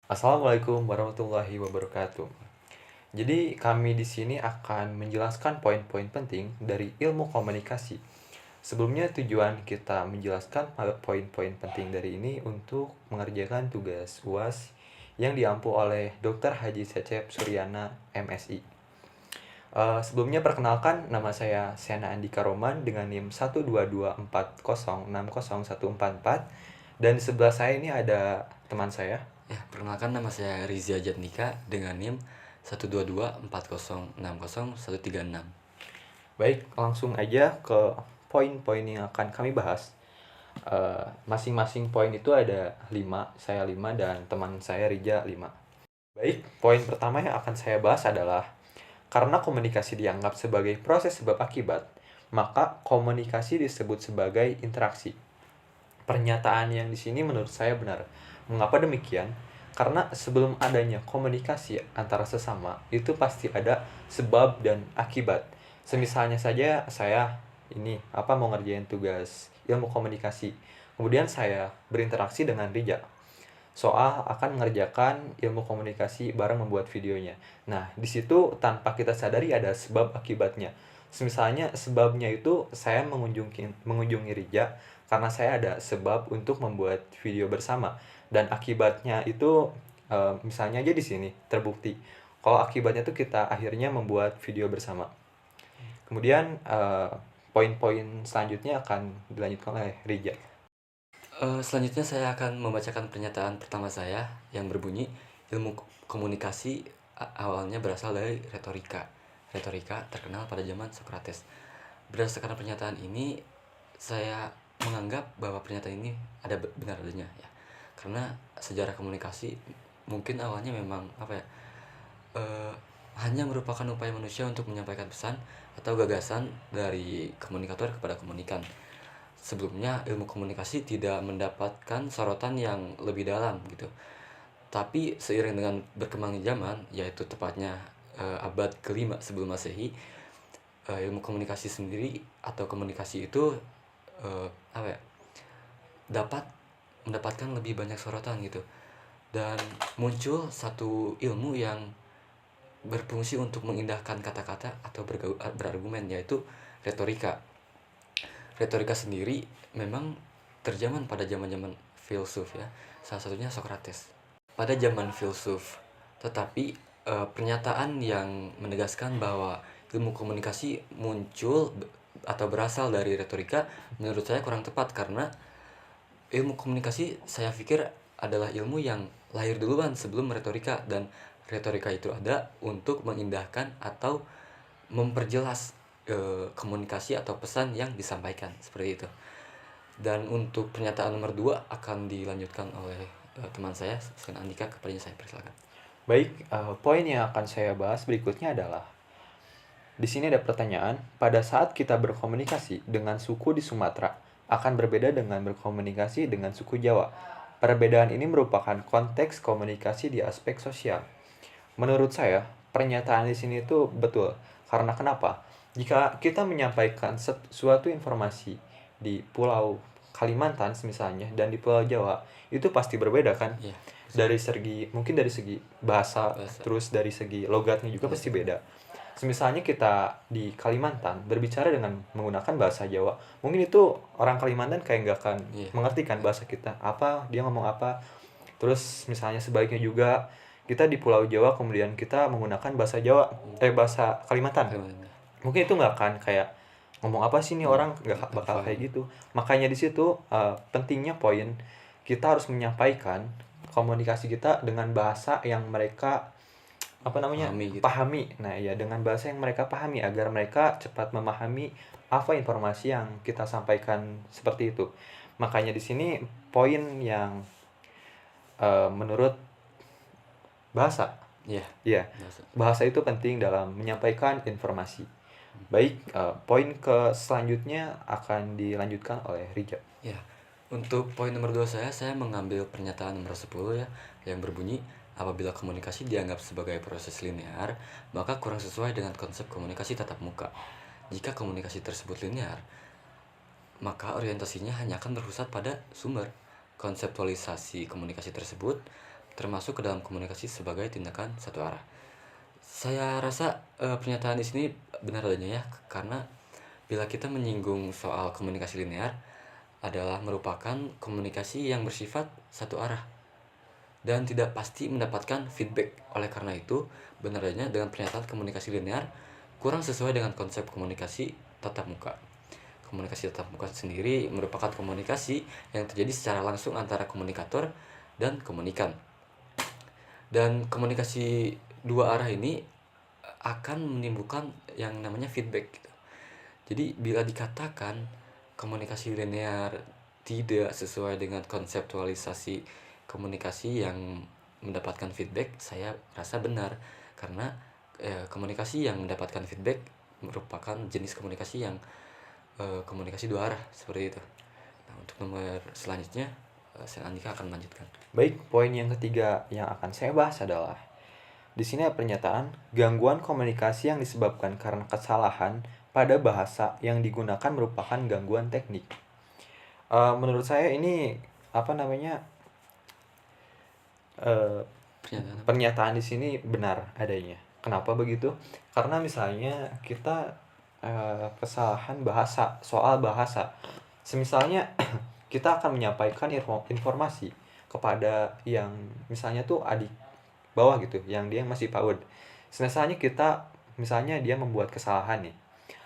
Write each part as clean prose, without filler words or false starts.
Assalamualaikum warahmatullahi wabarakatuh. Jadi kami di sini akan menjelaskan poin-poin penting dari ilmu komunikasi. Sebelumnya tujuan kita menjelaskan poin-poin penting dari ini untuk mengerjakan tugas UAS yang diampu oleh Dr. Haji Cecep Suryana, MSI. Sebelumnya perkenalkan, nama saya Sena Andika Roman dengan NIM 12240601444, dan di sebelah saya ini ada teman saya. Ya, perkenalkan nama saya Rizia Jatnika dengan NIM 12240601366. Baik, langsung aja ke poin-poin yang akan kami bahas. Masing-masing poin itu ada 5, saya 5 dan teman saya Rija 5. Baik, poin pertama yang akan saya bahas adalah karena komunikasi dianggap sebagai proses sebab akibat, maka komunikasi disebut sebagai interaksi. Pernyataan yang di sini menurut saya benar. Mengapa demikian? Karena sebelum adanya komunikasi antara sesama, itu pasti ada sebab dan akibat. Semisalnya saja saya mau ngerjain tugas ilmu komunikasi. Kemudian saya berinteraksi dengan Rija soal akan mengerjakan ilmu komunikasi bareng membuat videonya. Nah, di situ tanpa kita sadari ada sebab akibatnya. Misalnya sebabnya itu saya mengunjungi Rija karena saya ada sebab untuk membuat video bersama, dan akibatnya itu misalnya aja di sini terbukti kalau akibatnya tuh kita akhirnya membuat video bersama. Kemudian poin-poin selanjutnya akan dilanjutkan oleh Rija. Selanjutnya saya akan membacakan pernyataan pertama saya yang berbunyi, ilmu komunikasi awalnya berasal dari retorika. Retorika terkenal pada zaman Socrates. Berdasarkan pernyataan ini, saya menganggap bahwa pernyataan ini ada benar adanya ya. Karena sejarah komunikasi mungkin awalnya memang eh, hanya merupakan upaya manusia untuk menyampaikan pesan atau gagasan dari komunikator kepada komunikan. Sebelumnya ilmu komunikasi tidak mendapatkan sorotan yang lebih dalam gitu. Tapi seiring dengan berkembangnya zaman, yaitu tepatnya abad kelima sebelum Masehi, ilmu komunikasi sendiri atau komunikasi itu eh, apa ya, dapat mendapatkan lebih banyak sorotan gitu. Dan muncul satu ilmu yang berfungsi untuk mengindahkan kata-kata atau berargumen, yaitu retorika. Retorika sendiri memang terjaman pada zaman-zaman filsuf ya, salah satunya Socrates. Pada zaman filsuf, tetapi pernyataan yang menegaskan bahwa ilmu komunikasi muncul atau berasal dari retorika menurut saya kurang tepat, karena ilmu komunikasi saya pikir adalah ilmu yang lahir duluan sebelum retorika, dan retorika itu ada untuk mengindahkan atau memperjelas komunikasi atau pesan yang disampaikan seperti itu. Dan untuk pernyataan nomor 2 akan dilanjutkan oleh teman saya Sen Andika, kepadanya saya persilakan. Baik, poin yang akan saya bahas berikutnya adalah di sini ada pertanyaan, pada saat kita berkomunikasi dengan suku di Sumatera akan berbeda dengan berkomunikasi dengan suku Jawa. Perbedaan ini merupakan konteks komunikasi di aspek sosial. Menurut saya, pernyataan di sini itu betul. Karena kenapa? Jika kita menyampaikan suatu informasi di Pulau Kalimantan misalnya dan di Pulau Jawa, itu pasti berbeda kan? Ya, Mungkin dari segi bahasa, bahasa. terus dari segi logatnya juga Ya, pasti beda. Misalnya kita di Kalimantan berbicara dengan menggunakan bahasa Jawa, mungkin itu orang Kalimantan kayak nggak akan ya, mengerti kan bahasa kita, apa dia ngomong apa. Terus misalnya sebaliknya juga, kita di Pulau Jawa kemudian kita menggunakan bahasa Jawa, bahasa Kalimantan, bagaimana? mungkin itu nggak akan kayak ngomong apa sih nih Ya, orang, nggak akan bakal paham. kayak gitu. Makanya di situ pentingnya poin kita harus menyampaikan komunikasi kita dengan bahasa yang mereka Pahami gitu. pahami. Nah ya, dengan bahasa yang mereka pahami agar mereka cepat memahami apa informasi yang kita sampaikan seperti itu. Makanya di sini poin yang menurut bahasa, Ya, ya, bahasa. bahasa itu penting dalam menyampaikan informasi. Baik, poin ke selanjutnya akan dilanjutkan oleh Rija. Ya, untuk poin nomor 2 saya mengambil pernyataan nomor 10 ya, yang berbunyi, apabila komunikasi dianggap sebagai proses linear, maka kurang sesuai dengan konsep komunikasi tatap muka. Jika komunikasi tersebut linear, maka orientasinya hanya akan berpusat pada sumber. Konseptualisasi komunikasi tersebut termasuk ke dalam komunikasi sebagai tindakan satu arah. Saya rasa pernyataan di sini benar adanya ya, karena bila kita menyinggung soal komunikasi linear adalah merupakan komunikasi yang bersifat satu arah dan tidak pasti mendapatkan feedback. Oleh karena itu, benar adanya dengan pernyataan komunikasi linear kurang sesuai dengan konsep komunikasi tatap muka. Komunikasi tatap muka sendiri merupakan komunikasi yang terjadi secara langsung antara komunikator dan komunikan. Dan komunikasi dua arah ini akan menimbulkan yang namanya feedback gitu. Jadi bila dikatakan komunikasi linear tidak sesuai dengan konseptualisasi komunikasi yang mendapatkan feedback, saya rasa benar, karena komunikasi yang mendapatkan feedback merupakan jenis komunikasi yang komunikasi dua arah seperti itu. Nah, untuk nomor selanjutnya, Sen Andika akan melanjutkan. Baik, poin yang ketiga yang akan saya bahas adalah di sini ada pernyataan gangguan komunikasi yang disebabkan karena kesalahan pada bahasa yang digunakan merupakan gangguan teknik. Menurut saya ini pernyataan di sini benar adanya. Kenapa begitu? Karena misalnya kita kesalahan bahasa, soal bahasa. Semisalnya kita akan menyampaikan informasi kepada yang misalnya tuh adik bawah gitu, yang dia masih PAUD. Misalnya dia membuat kesalahan nih.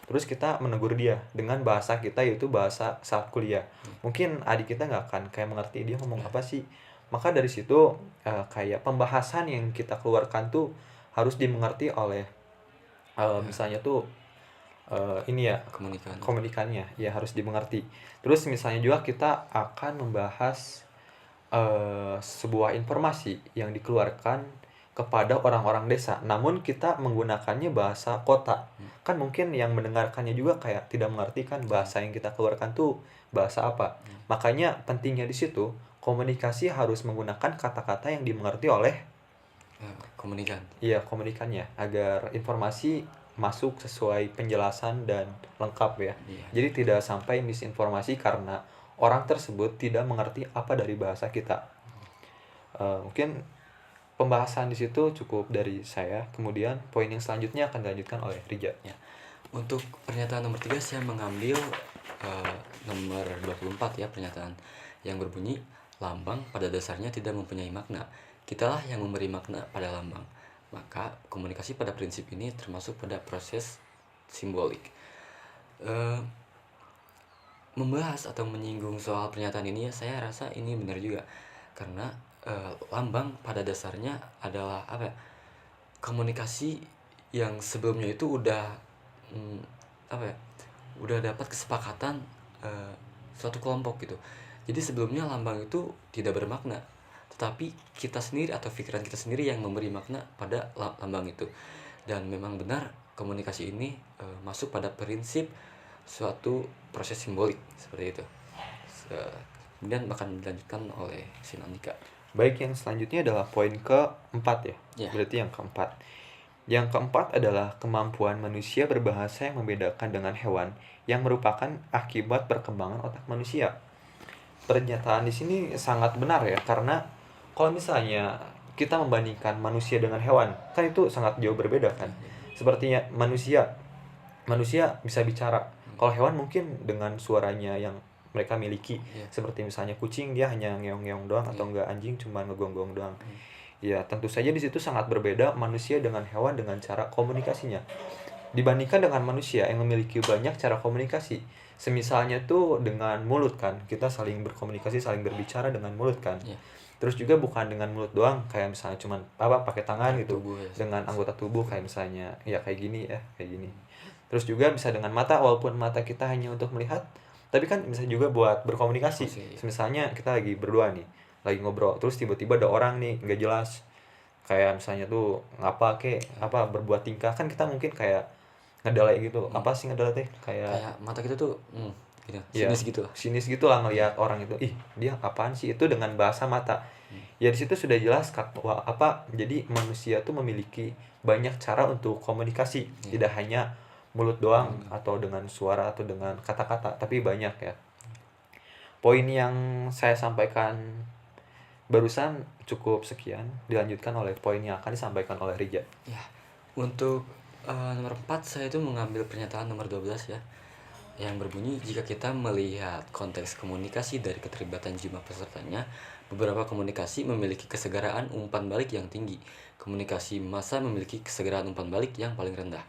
Terus kita menegur dia dengan bahasa kita, yaitu bahasa saat kuliah. Mungkin adik kita nggak akan kayak mengerti dia ngomong apa sih. Maka dari situ kayak pembahasan yang kita keluarkan tuh harus dimengerti oleh misalnya tuh komunikannya ya harus dimengerti. Terus misalnya juga kita akan membahas sebuah informasi yang dikeluarkan kepada orang-orang desa, namun kita menggunakannya bahasa kota. Kan mungkin yang mendengarkannya juga kayak tidak mengerti kan bahasa yang kita keluarkan tuh bahasa apa. Makanya pentingnya di situ komunikasi harus menggunakan kata-kata yang dimengerti oleh komunikan. Iya, komunikannya agar informasi masuk sesuai penjelasan dan lengkap ya. Iya. Jadi tidak sampai misinformasi karena orang tersebut tidak mengerti apa dari bahasa kita. Mungkin pembahasan di situ cukup dari saya. Kemudian poin yang selanjutnya akan dilanjutkan oleh Rija. Ya. Untuk pernyataan nomor 3 saya mengambil nomor 24 ya, pernyataan yang berbunyi lambang pada dasarnya tidak mempunyai makna. Kitalah yang memberi makna pada lambang. Maka komunikasi pada prinsip ini termasuk pada proses simbolik. Membahas atau menyinggung soal pernyataan ini ya, saya rasa ini benar juga, karena lambang pada dasarnya adalah komunikasi yang sebelumnya itu udah udah dapat kesepakatan suatu kelompok gitu. Jadi sebelumnya lambang itu tidak bermakna, tetapi kita sendiri atau pikiran kita sendiri yang memberi makna pada lambang itu. Dan memang benar komunikasi ini masuk pada prinsip suatu proses simbolik seperti itu. Kemudian akan dilanjutkan oleh Sen Andika. Baik, yang selanjutnya adalah poin keempat ya. Berarti yang keempat. Yang keempat adalah kemampuan manusia berbahasa yang membedakan dengan hewan yang merupakan akibat perkembangan otak manusia. Pernyataan di sini sangat benar ya, karena kalau misalnya kita membandingkan manusia dengan hewan, kan itu sangat jauh berbeda kan. Sepertinya manusia bisa bicara. Kalau hewan mungkin dengan suaranya yang mereka miliki, seperti misalnya kucing dia hanya ngeong-ngeong doang, atau enggak anjing cuma ngegonggong doang. Ya tentu saja di situ sangat berbeda manusia dengan hewan dengan cara komunikasinya. Dibandingkan dengan manusia yang memiliki banyak cara komunikasi. Semisalnya tuh dengan mulut kan, kita saling berkomunikasi, saling berbicara dengan mulut kan. Terus juga bukan dengan mulut doang, kayak misalnya cuman pakai tangan gitu, dengan anggota tubuh kayak misalnya ya kayak gini. Terus juga bisa dengan mata, walaupun mata kita hanya untuk melihat, tapi kan bisa juga buat berkomunikasi. Misalnya kita lagi berdua nih, lagi ngobrol, terus tiba-tiba ada orang nih nggak jelas, kayak misalnya tuh berbuat tingkah, kan kita mungkin kayak ngedalai gitu. Apa sih ngedalai teh? Kayak mata kita tuh gitu, sinis gitu lah ngelihat orang itu, dia apaan sih, itu dengan bahasa mata. Ya di situ sudah jelas jadi manusia tuh memiliki banyak cara untuk komunikasi, tidak hanya mulut doang atau dengan suara atau dengan kata-kata, tapi banyak ya. Poin yang saya sampaikan Barusan cukup sekian, dilanjutkan oleh poin yang akan disampaikan oleh Rija. Ya, untuk nomor 4 saya itu mengambil pernyataan nomor 12 ya, yang berbunyi jika kita melihat konteks komunikasi dari keterlibatan jumlah pesertanya, beberapa komunikasi memiliki kesegaraan umpan balik yang tinggi, komunikasi massa memiliki kesegaraan umpan balik yang paling rendah.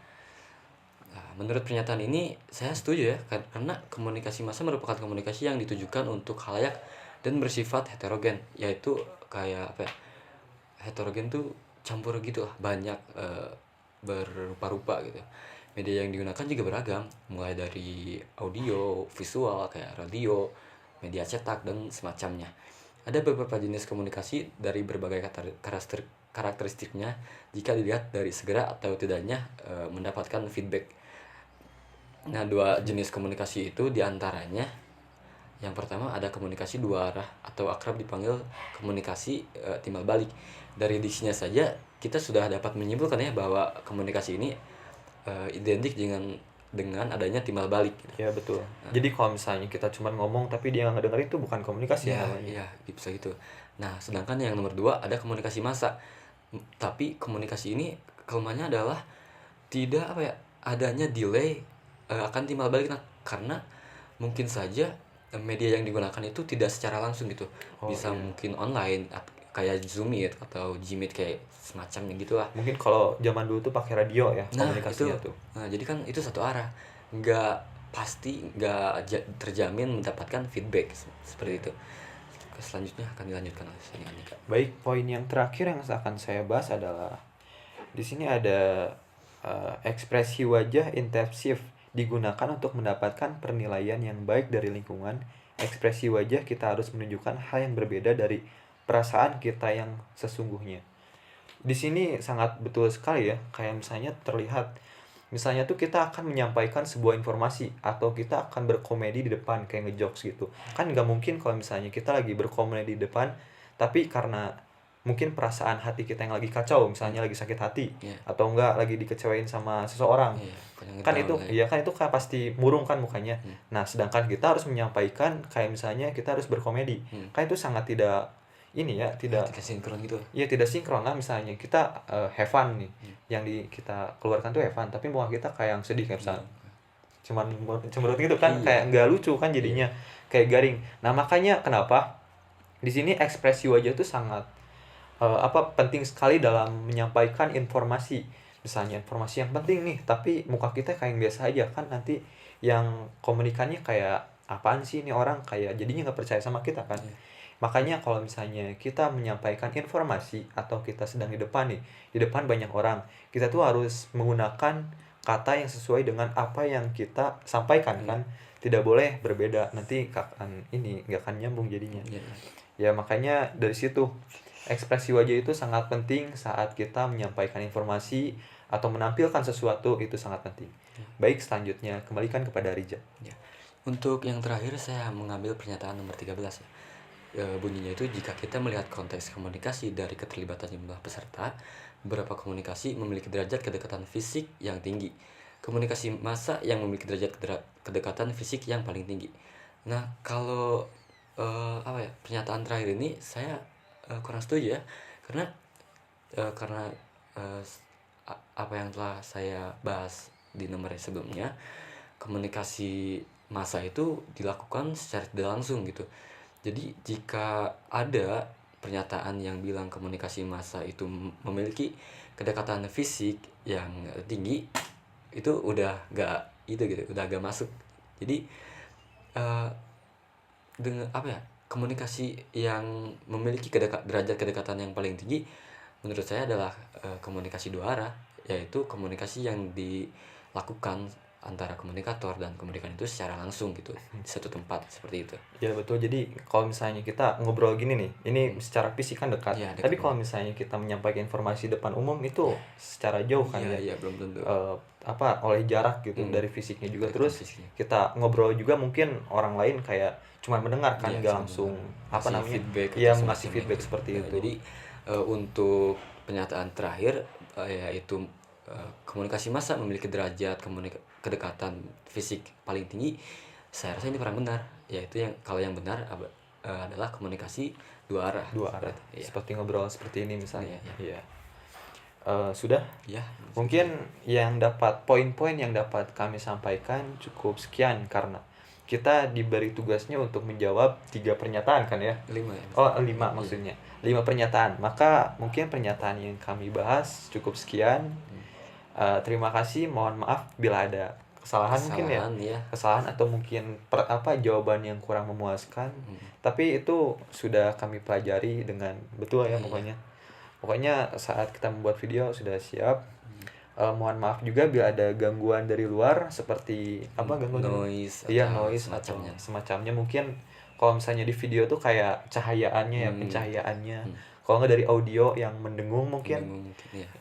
Nah, menurut pernyataan ini saya setuju ya, karena komunikasi massa merupakan komunikasi yang ditujukan untuk khalayak dan bersifat heterogen, yaitu kayak apa ya, heterogen tuh campur gitu lah, banyak berupa-rupa gitu. Media yang digunakan juga beragam, mulai dari audio, visual kayak radio, media cetak dan semacamnya. Ada beberapa jenis komunikasi dari berbagai karakteristiknya jika dilihat dari segera atau tidaknya mendapatkan feedback. Nah, dua jenis komunikasi itu diantaranya yang pertama ada komunikasi dua arah atau akrab dipanggil komunikasi timbal balik. Dari diksinya saja kita sudah dapat menyimpulkan ya bahwa komunikasi ini identik dengan adanya timbal balik gitu. Ya betul. Jadi kalau misalnya kita cuma ngomong tapi dia nggak dengerin itu bukan komunikasi Ya, namanya. iya, bisa gitu. Nah, sedangkan yang nomor 2 ada komunikasi massa. Tapi komunikasi ini kelemahannya adalah tidak apa ya, adanya delay akan timbal balik. Nah, karena mungkin saja media yang digunakan itu tidak secara langsung gitu. Oh, Bisa iya. mungkin online kayak Zoom Meet atau Gmeet kayak semacamnya gitulah. Mungkin kalau zaman dulu tuh pakai radio ya Nah, itu komunikasinya tuh. jadi kan itu satu arah. Nggak pasti, nggak terjamin mendapatkan feedback seperti itu. Selanjutnya akan dilanjutkan oleh Seni Andika. Baik, poin yang terakhir yang akan saya bahas adalah di sini ada ekspresi wajah intensif digunakan untuk mendapatkan penilaian yang baik dari lingkungan. Ekspresi wajah kita harus menunjukkan hal yang berbeda dari perasaan kita yang sesungguhnya. Di sini sangat betul sekali ya, kayak misalnya terlihat misalnya tuh kita akan menyampaikan sebuah informasi atau kita akan berkomedi di depan kayak ngejokes gitu. Kan nggak mungkin kalau misalnya kita lagi berkomedi di depan tapi karena mungkin perasaan hati kita yang lagi kacau, misalnya lagi sakit hati Iya. atau enggak lagi dikecewain sama seseorang. Iya, kadang Kan kita itu mulai. iya kan itu kan pasti murung kan mukanya. Hmm. Nah, sedangkan kita harus menyampaikan kayak misalnya kita harus berkomedi. Kan itu sangat tidak ini ya, tidak Tidak sinkron gitu. iya tidak sinkron lah. Misalnya kita have fun nih, yang kita keluarkan tuh have fun, tapi muka kita kayak yang sedih kayak misalnya cuman cemberut gitu kan, Iya. kayak nggak lucu kan jadinya, kayak garing. Nah, makanya kenapa di sini ekspresi wajah tuh sangat penting sekali dalam menyampaikan informasi. Misalnya informasi yang penting nih tapi muka kita kayak yang biasa aja, kan nanti yang komunikannya kayak apaan sih ini orang, kayak jadinya nggak percaya sama kita kan. Makanya kalau misalnya kita menyampaikan informasi atau kita sedang di depan nih, di depan banyak orang, kita tuh harus menggunakan kata yang sesuai dengan apa yang kita sampaikan kan. Tidak boleh berbeda, nanti nggak akan nyambung jadinya. Iya. Ya makanya dari situ ekspresi wajah itu sangat penting saat kita menyampaikan informasi atau menampilkan sesuatu, itu sangat penting. Baik, selanjutnya kembalikan kepada Rija. Ya. Untuk yang terakhir saya mengambil pernyataan nomor 13 ya. Bunyinya itu jika kita melihat konteks komunikasi dari keterlibatan jumlah peserta, beberapa komunikasi memiliki derajat kedekatan fisik yang tinggi. Komunikasi massa yang memiliki derajat kedekatan fisik yang paling tinggi. Nah, kalau pernyataan terakhir ini saya kurang setuju ya, karena apa yang telah saya bahas di nomor sebelumnya, komunikasi massa itu dilakukan secara tidak langsung gitu. Jadi jika ada pernyataan yang bilang komunikasi massa itu memiliki kedekatan fisik yang tinggi, itu udah gak udah gak masuk. Jadi dengan komunikasi yang memiliki derajat kedekatan yang paling tinggi menurut saya adalah komunikasi dua arah, yaitu komunikasi yang dilakukan antara komunikator dan komunikan itu secara langsung gitu di satu tempat seperti itu. Ya betul, jadi kalau misalnya kita ngobrol gini nih, ini secara fisik kan dekat, Ya, dekat tapi kalau misalnya kita menyampaikan informasi depan umum itu secara jauh kan ya. Iya, belum tentu. Oleh jarak gitu dari fisiknya juga. Kedekatan Terus fisiknya. kita ngobrol juga mungkin orang lain kayak cuma mendengar kan, Iya, nggak cuma langsung ngasih feedback ya atau mengasih semacamnya feedback gitu. seperti Nah, itu. jadi untuk pernyataan terakhir yaitu komunikasi massa memiliki derajat kedekatan fisik paling tinggi, saya rasa ini kurang benar, yaitu kalau yang benar adalah komunikasi dua arah. dua arah. Iya. Seperti ngobrol seperti ini misalnya. Iya. Iya. Sudah. Ya. Mungkin yang dapat poin-poin yang dapat kami sampaikan cukup sekian karena kita diberi tugasnya untuk menjawab 3 pernyataan kan ya? 5 ya. Oh, 5 maksudnya. 5 pernyataan. Maka mungkin pernyataan yang kami bahas cukup sekian. Terima kasih. Mohon maaf bila ada kesalahan mungkin ya. Kesalahan atau mungkin jawaban yang kurang memuaskan. Tapi itu sudah kami pelajari dengan betul ya pokoknya. Pokoknya saat kita membuat video sudah siap. Mohon maaf juga bila ada gangguan dari luar seperti gangguan noise atau semacamnya. Mungkin kalau misalnya di video tuh kayak cahayaannya pencahayaannya. Kalau nggak dari audio yang mendengung mungkin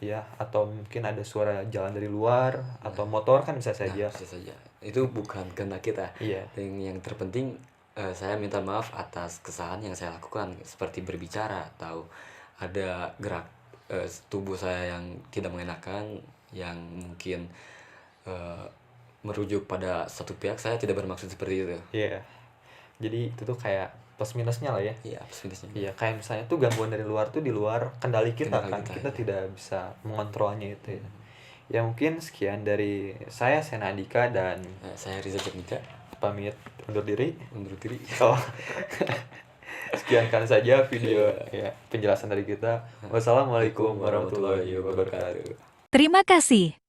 ya, atau mungkin ada suara jalan dari luar atau motor kan bisa saja. Bisa saja. Itu bukan kehendak kita. Iya. Yang terpenting saya minta maaf atas kesalahan yang saya lakukan, seperti berbicara atau ada gerak tubuh saya yang tidak mengenakan, yang mungkin merujuk pada satu pihak. Saya tidak bermaksud seperti itu. Iya. Jadi itu tuh kayak plus minusnya lah ya. Iya, plus minusnya. Iya, kayak misalnya tuh gangguan dari luar tuh di luar kendali kita kan. Kita tidak bisa mengontrolnya itu ya. Ya mungkin sekian dari saya Sena Andika dan saya Riza Jatnika. Pamit undur diri. Oh. Sekiankan saja video penjelasan dari kita. Wassalamualaikum warahmatullahi wabarakatuh. Terima kasih.